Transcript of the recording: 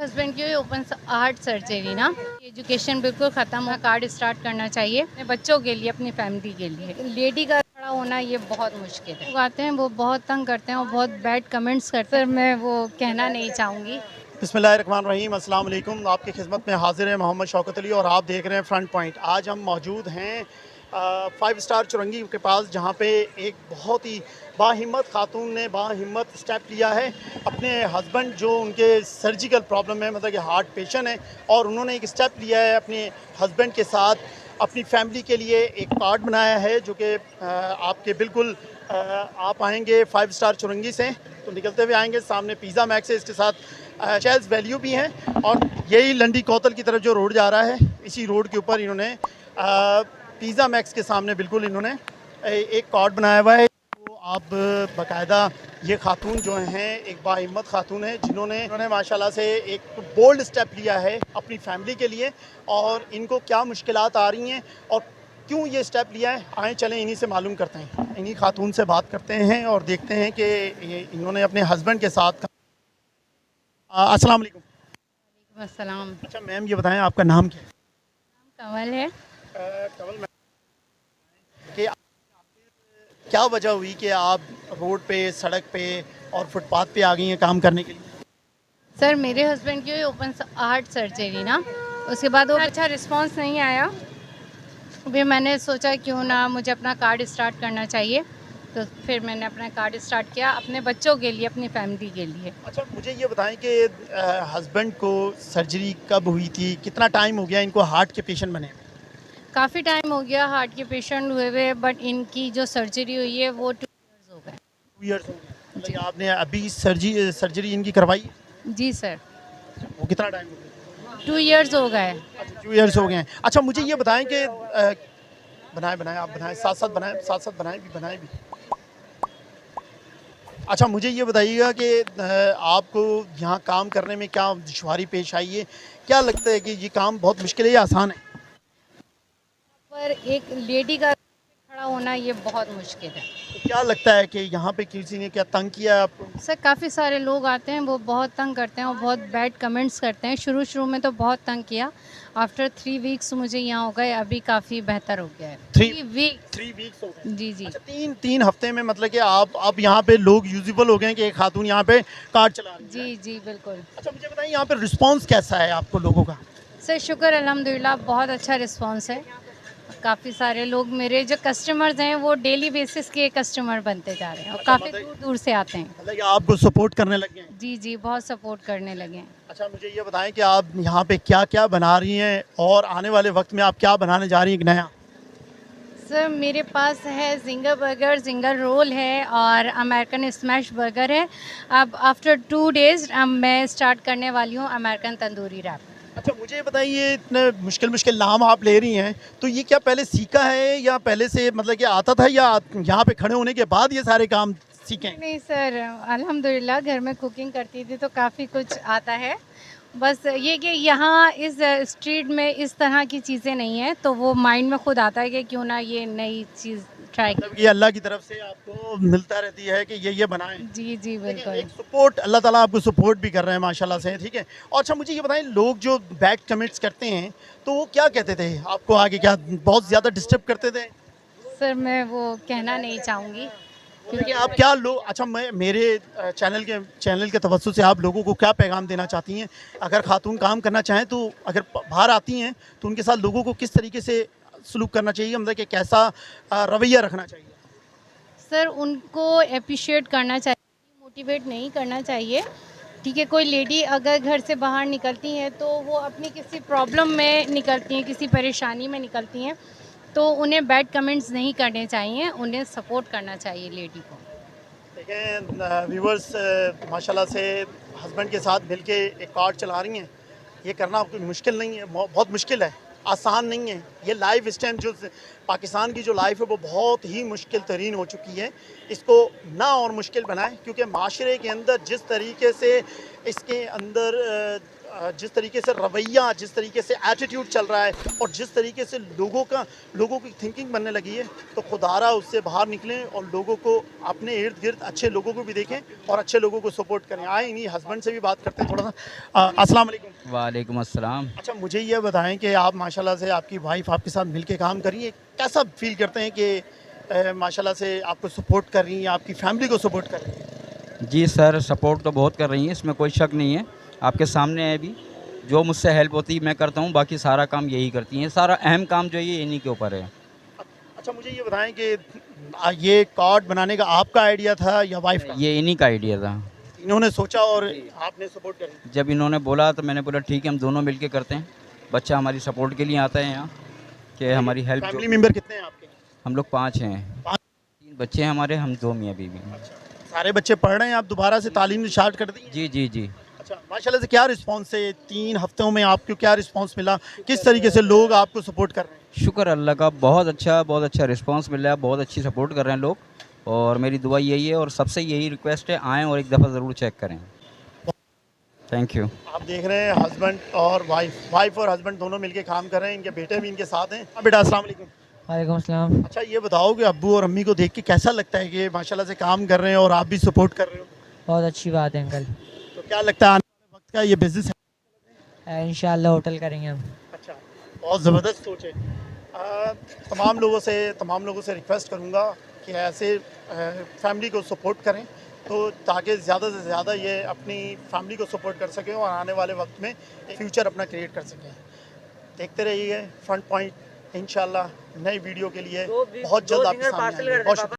Husband की open heart surgery ना, education बिल्कुल ख़त्म हो, कार्ड स्टार्ट करना चाहिए अपने बच्चों के लिए, अपनी फैमिली के लिए। लेडी का खड़ा होना ये बहुत मुश्किल है। लोग आते हैं वो बहुत तंग करते हैं और बहुत बैड कमेंट्स करते हैं, मैं वो कहना नहीं चाहूँगी। बिस्मिल्लाहिर्रहमानिर्रहीम, अस्सलाम वालेकुम। आपकी खिदमत में हाजिर है मोहम्मद शौकत अली और आप देख रहे हैं फ्रंट पॉइंट। आज हम मौजूद हैं 5 स्टार चुरंगी के पास, जहाँ पे एक बहुत ही बाहिम्मत खातून ने बाहिम्मत स्टेप लिया है। अपने हस्बैंड जो उनके सर्जिकल प्रॉब्लम है, मतलब कि हार्ट पेशेंट है, और उन्होंने एक स्टेप लिया है अपने हस्बैंड के साथ अपनी फैमिली के लिए। एक कार्ड बनाया है जो कि आपके बिल्कुल आप आएंगे 5 स्टार चुरंगी से तो निकलते हुए आएंगे, सामने पिज़्ज़ा मैक्स है, इसके साथ चेल्स वैल्यू भी हैं, और यही लंडी कोतल की तरफ जो रोड जा रहा है, इसी रोड के ऊपर इन्होंने पिज़्ज़ा मैक्स के सामने बिल्कुल इन्होंने एक कार्ड बनाया हुआ है। तो आप बाकायदा ये खातून जो हैं एक बाहिम्मत खातून है, जिन्होंने माशाल्लाह से एक बोल्ड स्टेप लिया है अपनी फैमिली के लिए, और इनको क्या मुश्किलात आ रही हैं और क्यों ये स्टेप लिया है, आए चलें इन्हीं से मालूम करते हैं। इन्हीं खातून से बात करते हैं और देखते हैं कि इन्होंने अपने हस्बैंड के साथ अस्सलाम वालेकुम। अस्सलाम। अच्छा मैम, ये बताएं आपका नाम क्या है? कवल है। कवल मैम, कि क्या वजह हुई कि आप रोड पे, सड़क पे और फुटपाथ पे आ गई हैं काम करने के लिए? सर मेरे हस्बैंड की ओपन हार्ट सर्जरी ना, उसके बाद वो अच्छा रिस्पांस नहीं आया। फिर मैंने सोचा क्यों ना मुझे अपना कार्ड स्टार्ट करना चाहिए, तो फिर मैंने अपना कार्ड स्टार्ट किया अपने बच्चों के लिए, अपनी फैमिली के लिए। अच्छा मुझे ये बताएं कि हस्बैंड को सर्जरी कब हुई थी, कितना टाइम हो गया इनको हार्ट के पेशेंट बने? काफ़ी टाइम हो गया हार्ट के पेशेंट हुए हुए, बट इनकी जो सर्जरी हुई है वो 2 इयर्स हो गए। 2 ईयर्स हो गए, मतलब कि आपने अभी सर्जरी इनकी करवाई? जी सर, वो कितना टाइम हो गया? 2 इयर्स हो गए। अच्छा 2 ईयर्स हो गए हैं। अच्छा मुझे ये बताएं कि बनाएं बनाएं, आप बनाएं, साथ साथ बनाएं, साथ साथ बनाएं भी। अच्छा मुझे ये बताइएगा कि आपको यहाँ काम करने में क्या दुश्वारी पेश आई है? क्या लगता है कि ये काम बहुत मुश्किल है या आसान है? पर एक लेडी का खड़ा होना ये बहुत मुश्किल है। तो क्या लगता है कि यहाँ पे किसी ने क्या तंग किया है आपको? सर काफ़ी सारे लोग आते हैं वो बहुत तंग करते हैं और बहुत बैड कमेंट्स करते हैं। शुरू में तो बहुत तंग किया। आफ्टर 3 वीक्स मुझे यहाँ हो गए, अभी काफ़ी बेहतर हो गया है। 3 वीक। 3 वीक्स हो गए? जी जी। अच्छा, तीन हफ्ते में मतलब कि आप अब यहाँ पे लोग यूजिबल हो गए हैं कि एक खातून यहाँ पे कार चला रही है? जी जी बिल्कुल। अच्छा मुझे बताइए यहाँ पे रिस्पांस कैसा है आपको लोगों का? सर शुक्र अल्हम्दुलिल्लाह, बहुत अच्छा रिस्पांस है। काफ़ी सारे लोग मेरे जो कस्टमर्स हैं वो डेली बेसिस के कस्टमर बनते जा रहे हैं और अच्छा, काफ़ी दूर दूर से आते हैं। मतलब कि आपको सपोर्ट करने लगे हैं? जी जी, बहुत सपोर्ट करने लगे हैं। अच्छा मुझे ये बताएं कि आप यहाँ पे क्या क्या बना रही हैं और आने वाले वक्त में आप क्या बनाने जा रही हैं नया? सर मेरे पास है जिंगर बर्गर, जिंगर रोल है और अमेरिकन स्मैश बर्गर है। अब आफ्टर 2 डेज़ मैं स्टार्ट करने वाली हूँ अमेरिकन तंदूरी रैप। अच्छा मुझे ये बताइए, इतने मुश्किल मुश्किल नाम आप ले रही हैं, तो ये क्या पहले सीखा है या पहले से मतलब कि आता था, या यहाँ पे खड़े होने के बाद ये सारे काम सीखें? नहीं सर, अल्हम्दुलिल्लाह घर में कुकिंग करती थी तो काफ़ी कुछ आता है। बस ये कि यहाँ इस स्ट्रीट में इस तरह की चीज़ें नहीं हैं, तो वो माइंड में खुद आता है कि क्यों ना ये नई चीज़ ट्राई मतलब ये अल्लाह की तरफ से आपको मिलता रहती है कि ये बनाएं। जी जी लेकिन बिल्कुल। एक सपोर्ट, अल्लाह ताला आपको सपोर्ट भी कर रहे हैं माशाल्लाह से, ठीक है। और अच्छा मुझे ये बताएं, लोग जो बैड कमेंट्स करते हैं तो वो क्या कहते थे आपको आगे, क्या बहुत ज़्यादा डिस्टर्ब करते थे? सर मैं वो कहना नहीं चाहूँगी क्योंकि आप क्या लोग, अच्छा मैं मेरे चैनल के तवज्जुह से आप लोगों को क्या पैगाम देना चाहती हैं? अगर खातून काम करना चाहें तो अगर बाहर आती हैं तो उनके साथ लोगों को किस तरीके से सलूक करना चाहिए, मतलब कि कैसा रवैया रखना चाहिए? सर उनको अप्रिशिएट करना चाहिए, मोटिवेट नहीं करना चाहिए। ठीक है, कोई लेडी अगर घर से बाहर निकलती हैं तो वो अपनी किसी प्रॉब्लम में निकलती हैं, किसी परेशानी में निकलती हैं, तो उन्हें बैड कमेंट्स नहीं करने चाहिए, उन्हें सपोर्ट करना चाहिए लेडी को। देखें व्यूवर्स, माशाल्लाह से हस्बैंड के साथ मिलके एक कार चला रही हैं। ये करना कोई मुश्किल नहीं है, बहुत मुश्किल है, आसान नहीं है। ये लाइफ इस टाइम जो पाकिस्तान की जो लाइफ है वो बहुत ही मुश्किल तरीन हो चुकी है। इसको ना और मुश्किल बनाएं, क्योंकि माशरे के अंदर जिस तरीके से इसके अंदर जिस तरीके से रवैया, जिस तरीके से एटीट्यूड चल रहा है और जिस तरीके से लोगों की थिंकिंग बनने लगी है, तो खुदारा उससे बाहर निकलें और लोगों को अपने इर्द गिर्द अच्छे लोगों को भी देखें और अच्छे लोगों को सपोर्ट करें। आए इन्हीं हस्बैंड से भी बात करते हैं थोड़ा सा। अस्सलाम वालेकुम। वालेकुम अस्सलाम। अच्छा, मुझे ये बताएं कि आप माशाल्लाह से आपकी वाइफ आपके साथ मिलके काम कर रही है, कैसा फील करते हैं कि माशाल्लाह से आपको सपोर्ट कर रही हैं, आपकी फैमिली को सपोर्ट कर रही हैं? जी सर, सपोर्ट तो बहुत कर रही हैं, इसमें कोई शक नहीं है। आपके सामने है भी, जो मुझसे हेल्प होती है मैं करता हूँ, बाकी सारा काम यही करती हैं। सारा अहम काम जो है ये इन्हीं के ऊपर है। अच्छा, मुझे ये बताएं कि ये कार्ड बनाने का आपका आइडिया था या वाइफ का? ये इन्हीं का आइडिया था। इन्होंने सोचा और आपने सपोर्ट करी? जब इन्होंने बोला तो मैंने बोला ठीक है, हम दोनों मिलके करते हैं। बच्चा हमारी सपोर्ट के लिए आता है यहाँ, कि हमारी हेल्प। फैमिली मेंबर कितने हैं आपके? हम लोग 5 हैं। 3 बच्चे हैं हमारे, हम 2 मियाँ बीवी हैं। सारे बच्चे पढ़ रहे हैं? आप दोबारा से तालीम स्टार्ट कर दी? जी जी जी। अच्छा, माशाल्लाह से क्या रिस्पांस है 3 हफ्तों में आपको, क्या रिस्पांस मिला? किस तरीके से लोग आपको सपोर्ट कर रहे हैं? शुक्र अल्लाह का, बहुत अच्छा रिस्पांस मिल रहा है, बहुत अच्छी सपोर्ट कर रहे हैं लोग। और मेरी दुआ यही है और सबसे यही रिक्वेस्ट है, आएँ और एक दफ़ा ज़रूर चेक करें। Thank you. आप देख रहे हैं हस्बैंड और वाइफ और हस्बैंड दोनों मिलके काम कर रहे हैं। इनके बेटे भी इनके साथ हैं। हाँ बेटा, अस्सलाम वालेकुम। वालेकुम अस्सलाम। अच्छा, ये बताओ कि अब्बू और अम्मी को देख के कैसा लगता है कि माशाल्लाह से काम कर रहे हैं और आप भी सपोर्ट कर रहे हो? बहुत अच्छी बात है अंकल। तो क्या लगता है आने वाले वक्त का ये बिजनेस है? इंशाल्लाह होटल करेंगे हम। अच्छा, बहुत ज़बरदस्त सोच है। तमाम लोगों से रिक्वेस्ट करूँगा कि ऐसे फैमिली को सपोर्ट करें, तो ताकि ज़्यादा से ज़्यादा ये अपनी फैमिली को सपोर्ट कर सकें और आने वाले वक्त में एक फ्यूचर अपना क्रिएट कर सकें। देखते रहिए फ्रंट पॉइंट। इंशाल्लाह नई वीडियो के लिए बहुत जल्द आपके सामने आएंगे। बहुत शुक्रिया।